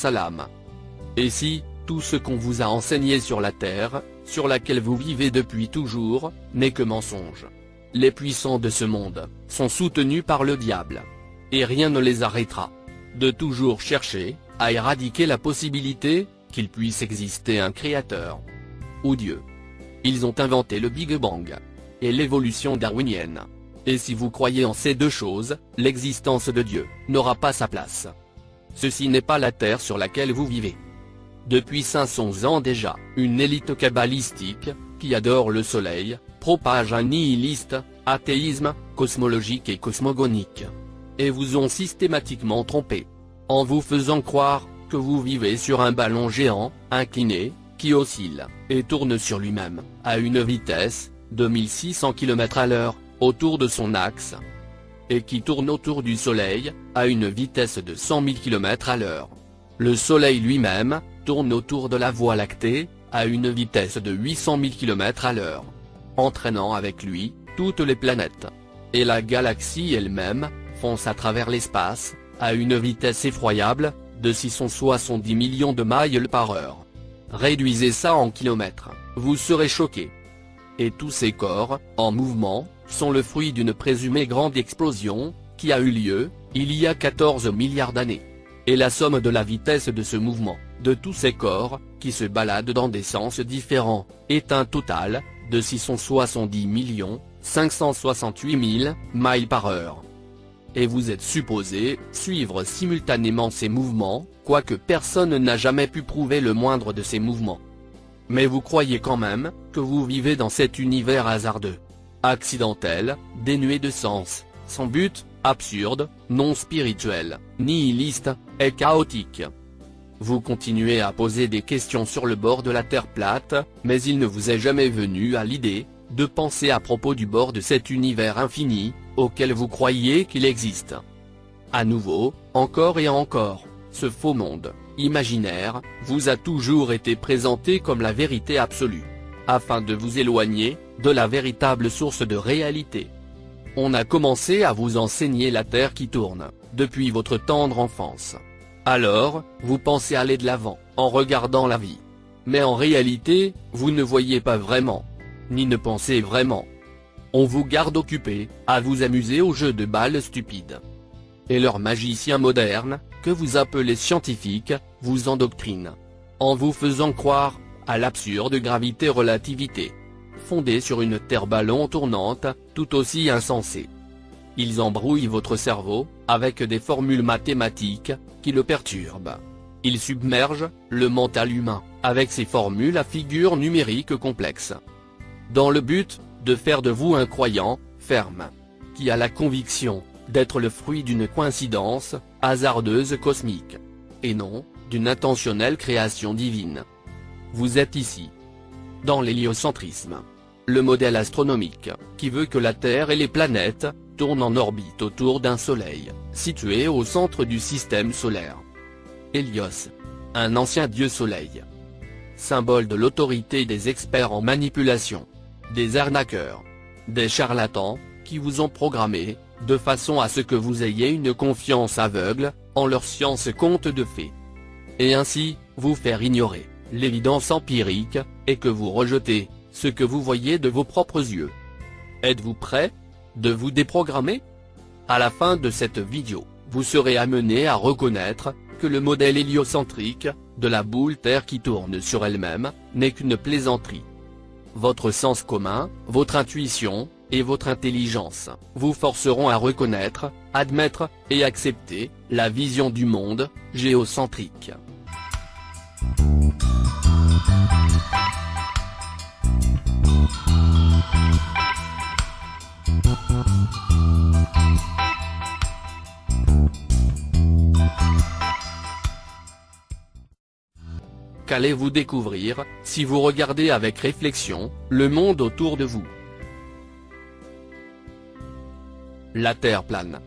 salam. Et si, tout ce qu'on vous a enseigné sur la terre, sur laquelle vous vivez depuis toujours, n'est que mensonge? Les puissants de ce monde sont soutenus par le diable. Et rien ne les arrêtera de toujours chercher à éradiquer la possibilité qu'il puisse exister un créateur ou Dieu. Ils ont inventé le Big Bang et l'évolution darwinienne. Et si vous croyez en ces deux choses, l'existence de Dieu n'aura pas sa place. Ceci n'est pas la terre sur laquelle vous vivez. Depuis 500 ans déjà, une élite kabbalistique, qui adore le soleil, propage un nihiliste, athéisme, cosmologique et cosmogonique. Et vous ont systématiquement trompé, en vous faisant croire que vous vivez sur un ballon géant, incliné, qui oscille, et tourne sur lui-même, à une vitesse de 1600 km/h, autour de son axe, et qui tourne autour du Soleil, à une vitesse de 100 000 km/h. Le Soleil lui-même tourne autour de la Voie lactée, à une vitesse de 800 000 km/h, entraînant avec lui toutes les planètes. Et la galaxie elle-même fonce à travers l'espace, à une vitesse effroyable, de 670 millions de miles par heure. Réduisez ça en kilomètres, vous serez choqués. Et tous ces corps, en mouvement, sont le fruit d'une présumée grande explosion, qui a eu lieu, il y a 14 milliards d'années. Et la somme de la vitesse de ce mouvement, de tous ces corps, qui se baladent dans des sens différents, est un total, de 670 568 000 miles par heure. Et vous êtes supposé suivre simultanément ces mouvements, quoique personne n'a jamais pu prouver le moindre de ces mouvements. Mais vous croyez quand même, que vous vivez dans cet univers hasardeux, accidentel, dénué de sens, sans but, absurde, non spirituel, nihiliste, et chaotique. Vous continuez à poser des questions sur le bord de la Terre plate, mais il ne vous est jamais venu à l'idée de penser à propos du bord de cet univers infini, auquel vous croyez qu'il existe. À nouveau, encore et encore, ce faux monde imaginaire vous a toujours été présenté comme la vérité absolue, afin de vous éloigner de la véritable source de réalité. On a commencé à vous enseigner la Terre qui tourne, depuis votre tendre enfance. Alors, vous pensez aller de l'avant, en regardant la vie. Mais en réalité, vous ne voyez pas vraiment, ni ne pensez vraiment. On vous garde occupé, à vous amuser aux jeux de balles stupides. Et leurs magiciens modernes, que vous appelez scientifiques, vous endoctrinent, en vous faisant croire à l'absurde gravité-relativité, fondée sur une Terre ballon tournante, tout aussi insensée. Ils embrouillent votre cerveau, avec des formules mathématiques, qui le perturbent. Ils submergent le mental humain, avec ces formules à figures numériques complexes, dans le but de faire de vous un croyant ferme, qui a la conviction d'être le fruit d'une coïncidence hasardeuse cosmique, et non d'une intentionnelle création divine. Vous êtes ici dans l'héliocentrisme, le modèle astronomique, qui veut que la Terre et les planètes tournent en orbite autour d'un Soleil, situé au centre du système solaire. Hélios, un ancien dieu Soleil, symbole de l'autorité des experts en manipulation, des arnaqueurs, des charlatans, qui vous ont programmé, de façon à ce que vous ayez une confiance aveugle, en leur science conte de fées. Et ainsi, vous faire ignorer l'évidence empirique, et que vous rejetez ce que vous voyez de vos propres yeux. Êtes-vous prêt de vous déprogrammer? À la fin de cette vidéo, vous serez amené à reconnaître que le modèle héliocentrique, de la boule Terre qui tourne sur elle-même, n'est qu'une plaisanterie. Votre sens commun, votre intuition, et votre intelligence, vous forceront à reconnaître, admettre, et accepter, la vision du monde, géocentrique. Qu'allez-vous découvrir, si vous regardez avec réflexion, le monde autour de vous? La Terre plane.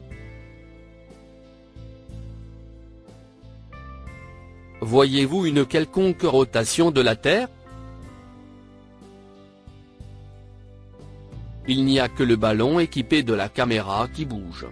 Voyez-vous une quelconque rotation de la Terre? Il n'y a que le ballon équipé de la caméra qui bouge.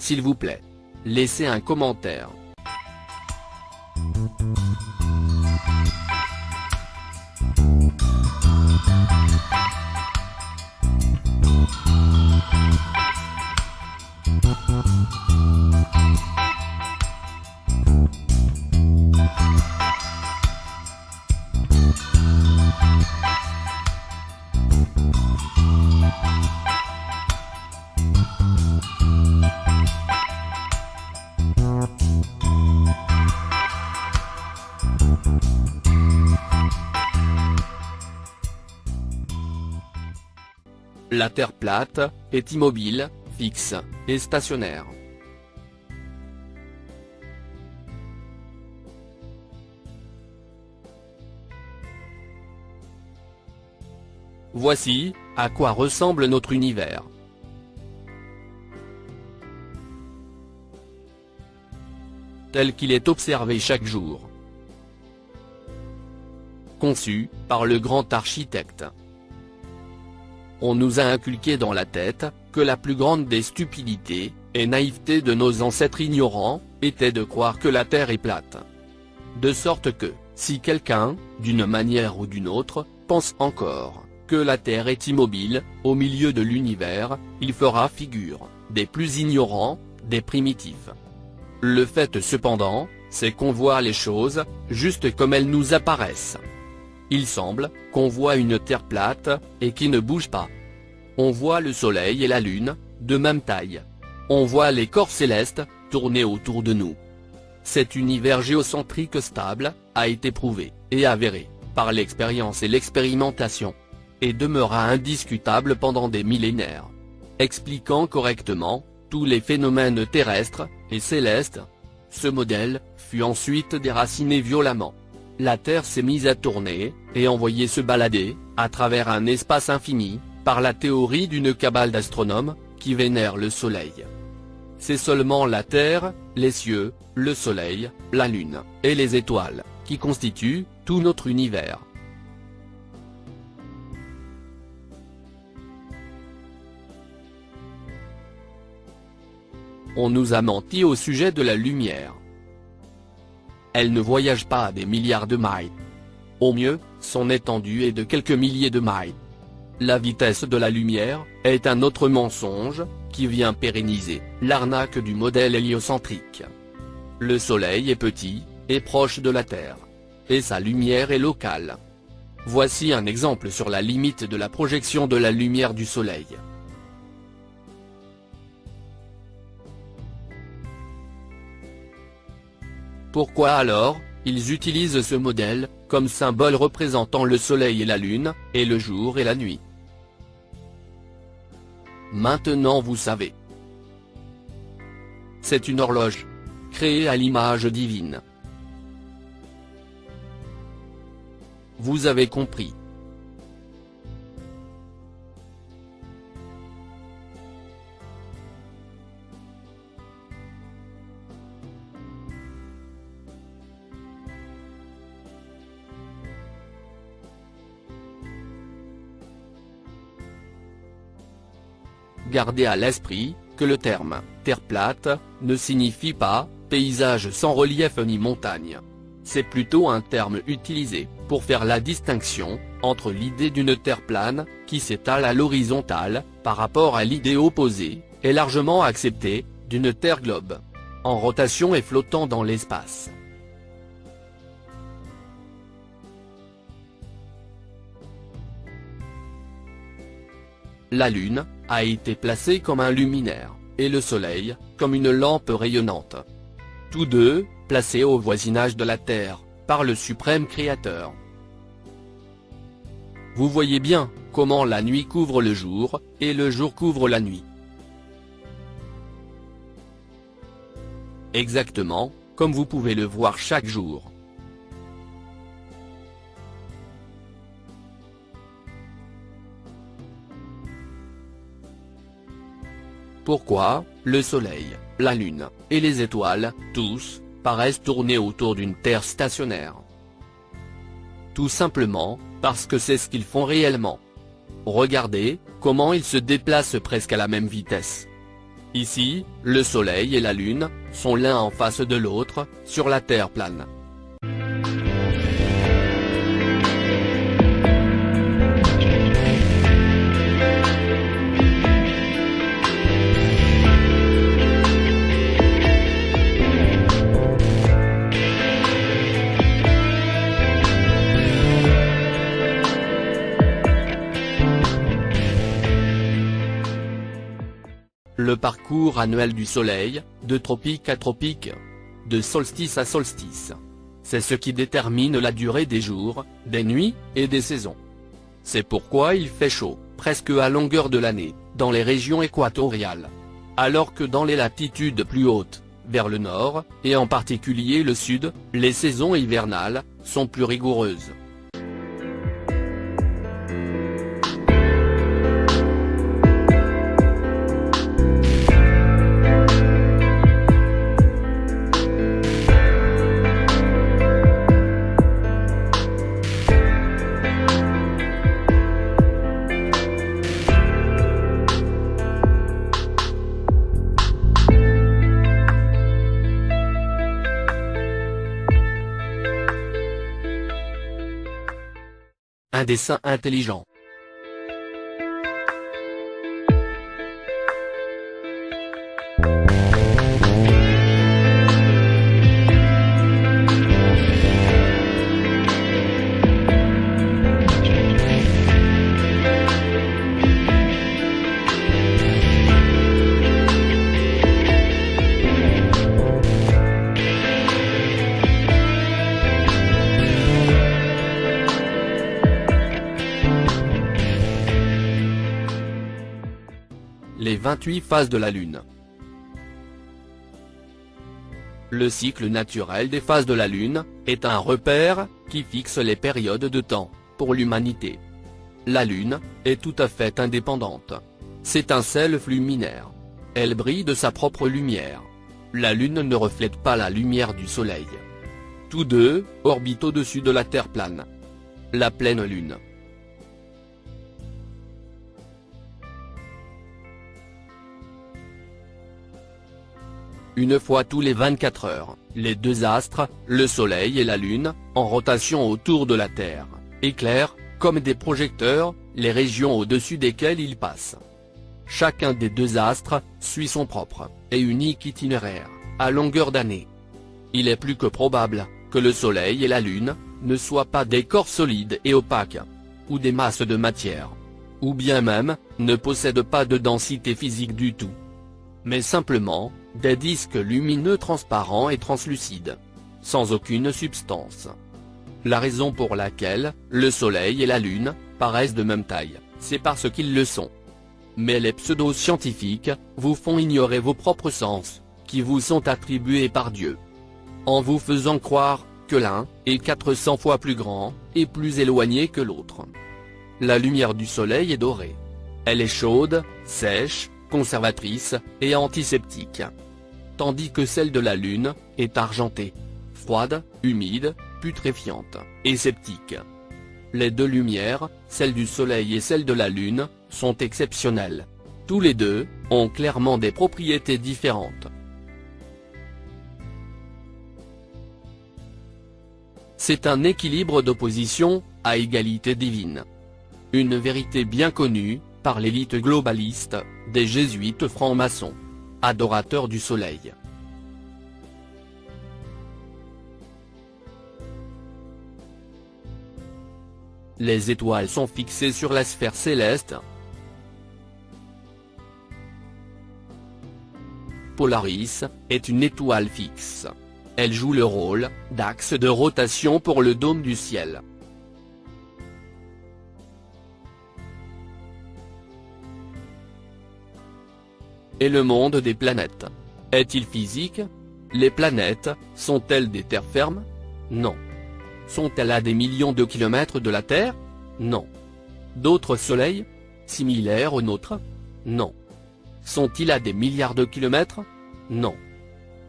s'il vous plaît. Laissez un commentaire. La Terre plate est immobile, fixe et stationnaire. Voici à quoi ressemble notre univers. Tel qu'il est observé chaque jour. Conçu par le grand architecte. On nous a inculqué dans la tête que la plus grande des stupidités et naïvetés de nos ancêtres ignorants était de croire que la Terre est plate. De sorte que, si quelqu'un, d'une manière ou d'une autre, pense encore que la Terre est immobile, au milieu de l'univers, il fera figure des plus ignorants, des primitifs. Le fait cependant, c'est qu'on voit les choses juste comme elles nous apparaissent. Il semble qu'on voit une Terre plate, et qui ne bouge pas. On voit le Soleil et la Lune, de même taille. On voit les corps célestes, tourner autour de nous. Cet univers géocentrique stable, a été prouvé, et avéré, par l'expérience et l'expérimentation. Et demeura indiscutable pendant des millénaires. Expliquant correctement tous les phénomènes terrestres et célestes. Ce modèle fut ensuite déraciné violemment. La Terre s'est mise à tourner, et envoyée se balader, à travers un espace infini, par la théorie d'une cabale d'astronomes, qui vénèrent le Soleil. C'est seulement la Terre, les cieux, le Soleil, la Lune, et les étoiles, qui constituent tout notre univers. On nous a menti au sujet de la lumière. Elle ne voyage pas à des milliards de miles. Au mieux, son étendue est de quelques milliers de miles. La vitesse de la lumière est un autre mensonge, qui vient pérenniser l'arnaque du modèle héliocentrique. Le Soleil est petit, et proche de la Terre. Et sa lumière est locale. Voici un exemple sur la limite de la projection de la lumière du Soleil. Pourquoi alors, ils utilisent ce modèle, comme symbole représentant le Soleil et la Lune, et le jour et la nuit? Maintenant vous savez. C'est une horloge. Créée à l'image divine. Vous avez compris. Gardez à l'esprit que le terme « terre plate » ne signifie pas « paysage sans relief ni montagne ». C'est plutôt un terme utilisé pour faire la distinction entre l'idée d'une terre plane, qui s'étale à l'horizontale, par rapport à l'idée opposée, et largement acceptée, d'une terre globe, en rotation et flottant dans l'espace. La Lune a été placée comme un luminaire, et le Soleil, comme une lampe rayonnante. Tous deux, placés au voisinage de la Terre, par le suprême Créateur. Vous voyez bien comment la nuit couvre le jour, et le jour couvre la nuit. Exactement, comme vous pouvez le voir chaque jour. Pourquoi, le Soleil, la Lune, et les étoiles, tous, paraissent tourner autour d'une Terre stationnaire? Tout simplement, parce que c'est ce qu'ils font réellement. Regardez, comment ils se déplacent presque à la même vitesse. Ici, le Soleil et la Lune sont l'un en face de l'autre, sur la Terre plane. Le parcours annuel du Soleil, de tropique à tropique, de solstice à solstice. C'est ce qui détermine la durée des jours, des nuits, et des saisons. C'est pourquoi il fait chaud, presque à longueur de l'année, dans les régions équatoriales. Alors que dans les latitudes plus hautes, vers le nord, et en particulier le sud, les saisons hivernales sont plus rigoureuses. Un dessin intelligent. Les 28 phases de la Lune. Le cycle naturel des phases de la Lune est un repère qui fixe les périodes de temps pour l'humanité. La Lune est tout à fait indépendante. C'est un self luminaire. Elle brille de sa propre lumière. La Lune ne reflète pas la lumière du Soleil. Tous deux orbitent au-dessus de la Terre plane. La pleine Lune. Une fois tous les 24 heures, les deux astres, le Soleil et la Lune, en rotation autour de la Terre, éclairent, comme des projecteurs, les régions au-dessus desquelles ils passent. Chacun des deux astres suit son propre et unique itinéraire, à longueur d'année. Il est plus que probable que le Soleil et la Lune ne soient pas des corps solides et opaques, ou des masses de matière, ou bien même ne possèdent pas de densité physique du tout, mais simplement des disques lumineux transparents et translucides, sans aucune substance. La raison pour laquelle le Soleil et la Lune paraissent de même taille, c'est parce qu'ils le sont. Mais les pseudo-scientifiques vous font ignorer vos propres sens, qui vous sont attribués par Dieu, en vous faisant croire que l'un est 400 fois plus grand et plus éloigné que l'autre. La lumière du Soleil est dorée. Elle est chaude, sèche, conservatrice et antiseptique. Tandis que celle de la Lune est argentée, froide, humide, putréfiante et sceptique. Les deux lumières, celle du Soleil et celle de la Lune, sont exceptionnelles. Tous les deux ont clairement des propriétés différentes. C'est un équilibre d'opposition à égalité divine. Une vérité bien connue par l'élite globaliste des jésuites francs-maçons, adorateurs du Soleil. Les étoiles sont fixées sur la sphère céleste. Polaris est une étoile fixe. Elle joue le rôle d'axe de rotation pour le dôme du ciel. Et le monde des planètes, est-il physique? Les planètes sont-elles des terres fermes? Non. Sont-elles à des millions de kilomètres de la Terre? Non. D'autres soleils, similaires aux nôtres? Non. Sont-ils à des milliards de kilomètres? Non.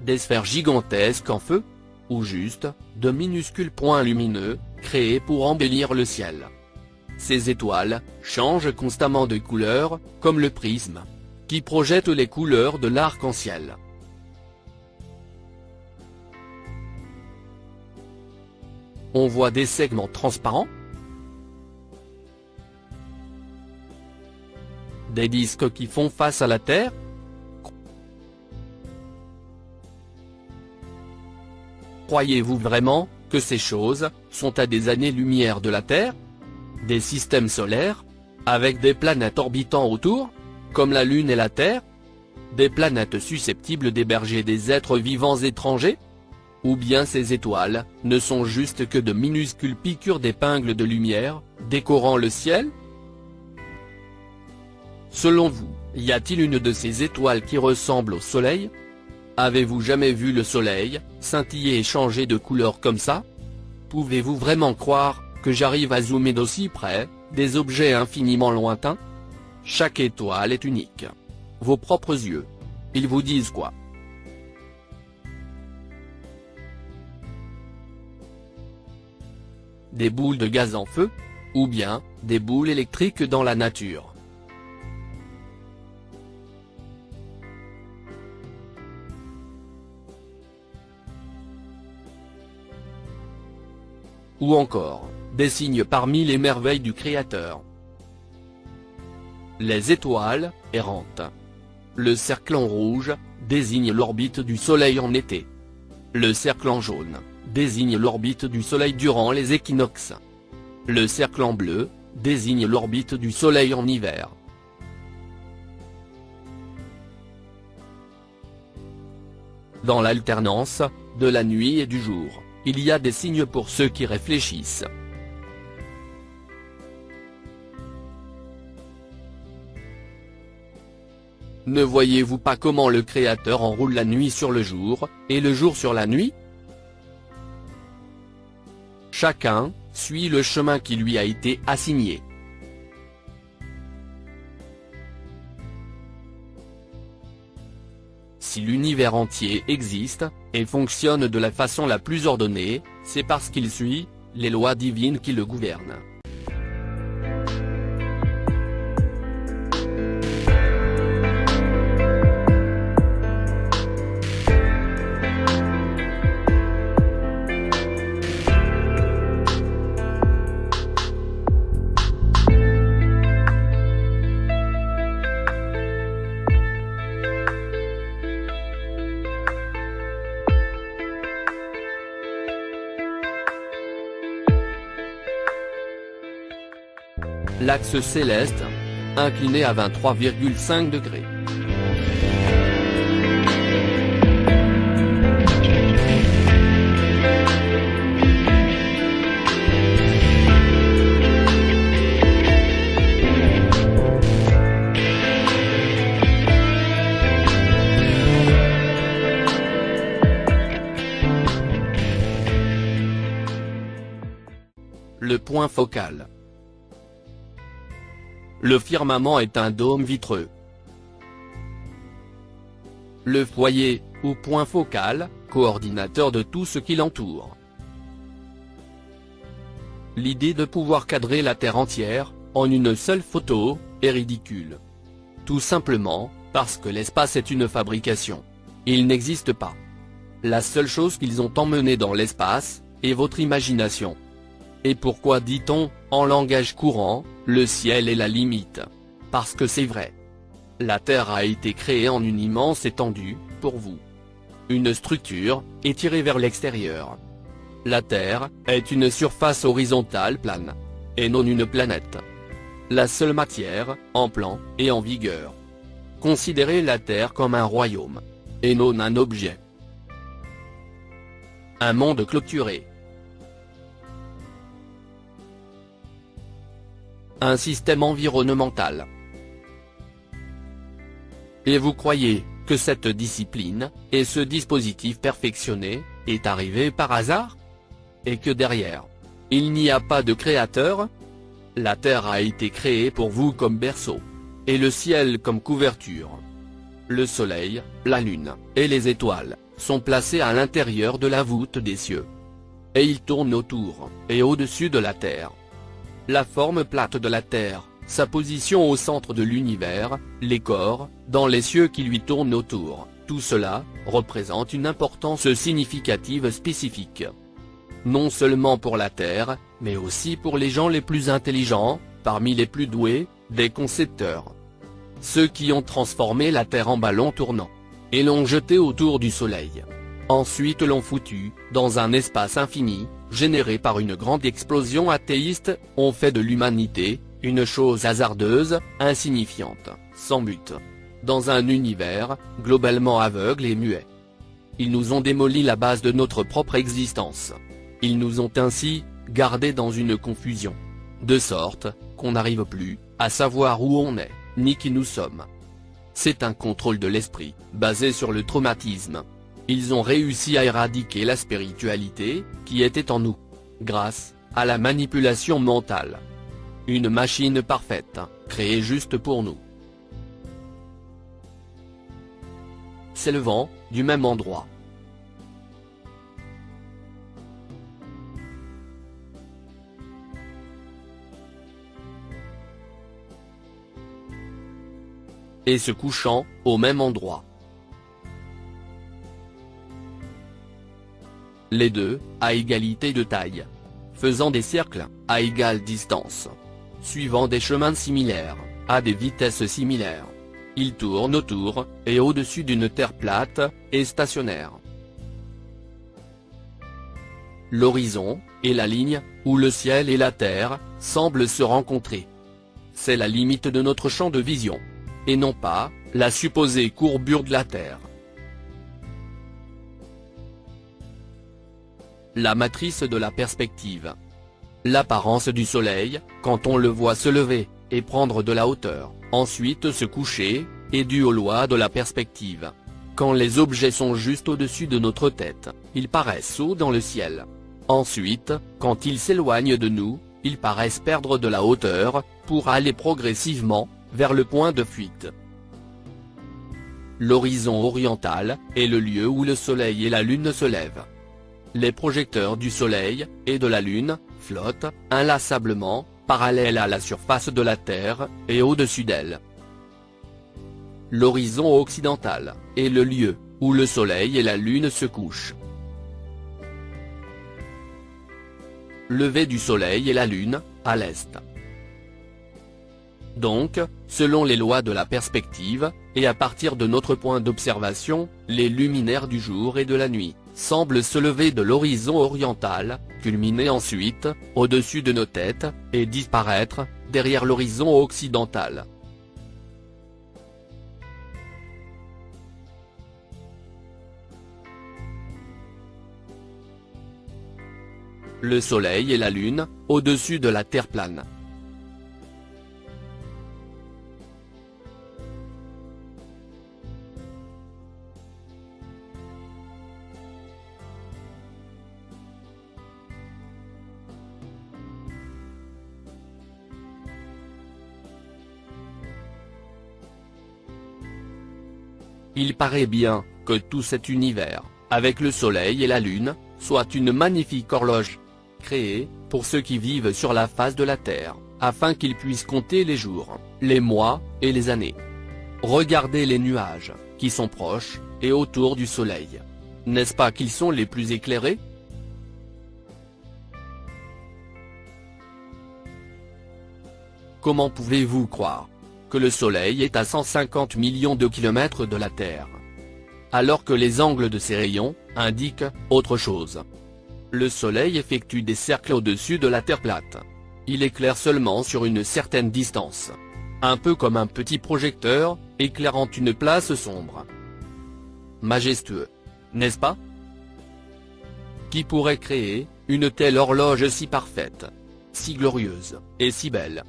Des sphères gigantesques en feu? Ou juste, de minuscules points lumineux, créés pour embellir le ciel? Ces étoiles changent constamment de couleur, comme le prisme. qui projette les couleurs de l'arc-en-ciel. On voit des segments transparents, des disques qui font face à la Terre. Croyez-vous vraiment que ces choses sont à des années-lumière de la Terre? Des systèmes solaires, avec des planètes orbitant autour, comme la Lune et la Terre? Des planètes susceptibles d'héberger des êtres vivants étrangers? Ou bien ces étoiles ne sont juste que de minuscules piqûres d'épingles de lumière, décorant le ciel? Selon vous, y a-t-il une de ces étoiles qui ressemble au Soleil? Avez-vous jamais vu le Soleil scintiller et changer de couleur comme ça? Pouvez-vous vraiment croire que j'arrive à zoomer d'aussi près des objets infiniment lointains? Chaque étoile est unique. Vos propres yeux, ils vous disent quoi? Des boules de gaz en feu? Ou bien, des boules électriques dans la nature? Ou encore, des signes parmi les merveilles du Créateur? Les étoiles errantes. Le cercle en rouge désigne l'orbite du Soleil en été. Le cercle en jaune désigne l'orbite du Soleil durant les équinoxes. Le cercle en bleu désigne l'orbite du Soleil en hiver. Dans l'alternance de la nuit et du jour, il y a des signes pour ceux qui réfléchissent. Ne voyez-vous pas comment le Créateur enroule la nuit sur le jour, et le jour sur la nuit? Chacun suit le chemin qui lui a été assigné. Si l'univers entier existe, et fonctionne de la façon la plus ordonnée, c'est parce qu'il suit les lois divines qui le gouvernent. L'axe céleste, incliné à 23,5 degrés. Le point focal. Le firmament est un dôme vitreux. Le foyer, ou point focal, coordinateur de tout ce qui l'entoure. L'idée de pouvoir cadrer la Terre entière, en une seule photo, est ridicule. Tout simplement, parce que l'espace est une fabrication. Il n'existe pas. La seule chose qu'ils ont emmenée dans l'espace, est votre imagination. Et pourquoi dit-on, en langage courant, le ciel est la limite? Parce que c'est vrai. La Terre a été créée en une immense étendue, pour vous. Une structure, étirée vers l'extérieur. La Terre est une surface horizontale plane. Et non une planète. La seule matière, en plan, et en vigueur. Considérez la Terre comme un royaume. Et non un objet. Un monde clôturé. Un système environnemental. Et vous croyez que cette discipline, et ce dispositif perfectionné, est arrivé par hasard? Et que derrière, il n'y a pas de créateur? La Terre a été créée pour vous comme berceau. Et le ciel comme couverture. Le Soleil, la Lune, et les étoiles, sont placés à l'intérieur de la voûte des cieux. Et ils tournent autour, et au-dessus de la Terre. La forme plate de la Terre sa position au centre de l'univers, les corps, dans les cieux qui lui tournent autour, tout cela, représente une importance significative spécifique. Non seulement pour la Terre, mais aussi pour les gens les plus intelligents, parmi les plus doués, des concepteurs. Ceux qui ont transformé la Terre en ballon tournant, et l'ont jeté autour du Soleil. Ensuite l'ont foutu, dans un espace infini, généré par une grande explosion athéiste, ont fait de l'humanité, une chose hasardeuse, insignifiante, sans but. Dans un univers, globalement aveugle et muet. Ils nous ont démoli la base de notre propre existence. Ils nous ont ainsi, gardés dans une confusion. De sorte, qu'on n'arrive plus, à savoir où on est, ni qui nous sommes. C'est un contrôle de l'esprit, basé sur le traumatisme. Ils ont réussi à éradiquer la spiritualité, qui était en nous. Grâce, à la manipulation mentale. Une machine parfaite, créée juste pour nous. S'élevant, du même endroit. Et se couchant, au même endroit. Les deux, à égalité de taille. Faisant des cercles, à égale distance. Suivant des chemins similaires, à des vitesses similaires. Ils tournent autour, et au-dessus d'une terre plate, et stationnaire. L'horizon, et la ligne, où le ciel et la terre, semblent se rencontrer. C'est la limite de notre champ de vision. Et non pas, la supposée courbure de la Terre. La matrice de la perspective. L'apparence du Soleil, quand on le voit se lever, et prendre de la hauteur, ensuite se coucher, est due aux lois de la perspective. Quand les objets sont juste au-dessus de notre tête, ils paraissent hauts dans le ciel. Ensuite, quand ils s'éloignent de nous, ils paraissent perdre de la hauteur, pour aller progressivement, vers le point de fuite. L'horizon oriental, est le lieu où le Soleil et la Lune se lèvent. Les projecteurs du Soleil, et de la Lune, flottent, inlassablement, parallèles à la surface de la Terre, et au-dessus d'elle. L'horizon occidental, est le lieu, où le Soleil et la Lune se couchent. Lever du Soleil et la Lune, à l'est. Donc, selon les lois de la perspective, et à partir de notre point d'observation, les luminaires du jour et de la nuit, semblent se lever de l'horizon oriental, culminer ensuite, au-dessus de nos têtes, et disparaître, derrière l'horizon occidental. Le Soleil et la Lune, au-dessus de la Terre plane. Il paraît bien, que tout cet univers, avec le Soleil et la Lune, soit une magnifique horloge, créée, pour ceux qui vivent sur la face de la Terre, afin qu'ils puissent compter les jours, les mois, et les années. Regardez les nuages, qui sont proches, et autour du Soleil. N'est-ce pas qu'ils sont les plus éclairés? Comment pouvez-vous croire que le Soleil est à 150 millions de kilomètres de la Terre, alors que les angles de ses rayons indiquent autre chose? Le Soleil effectue des cercles au-dessus de la Terre plate. Il éclaire seulement sur une certaine distance. Un peu comme un petit projecteur, éclairant une place sombre. Majestueux, n'est-ce pas? Qui pourrait créer une telle horloge si parfaite, si glorieuse, et si belle?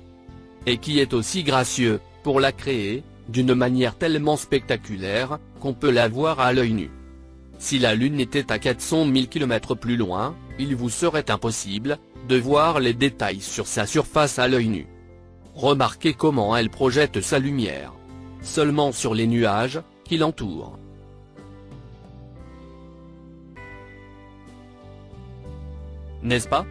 Et qui est aussi gracieux, pour la créer, d'une manière tellement spectaculaire, qu'on peut la voir à l'œil nu. Si la Lune était à 400 000 km plus loin, il vous serait impossible, de voir les détails sur sa surface à l'œil nu. Remarquez comment elle projette sa lumière. Seulement sur les nuages, qui l'entourent. N'est-ce pas?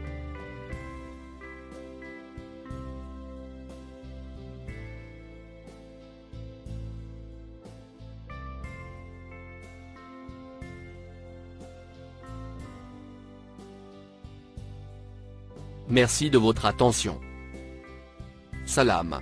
Merci de votre attention. Salam.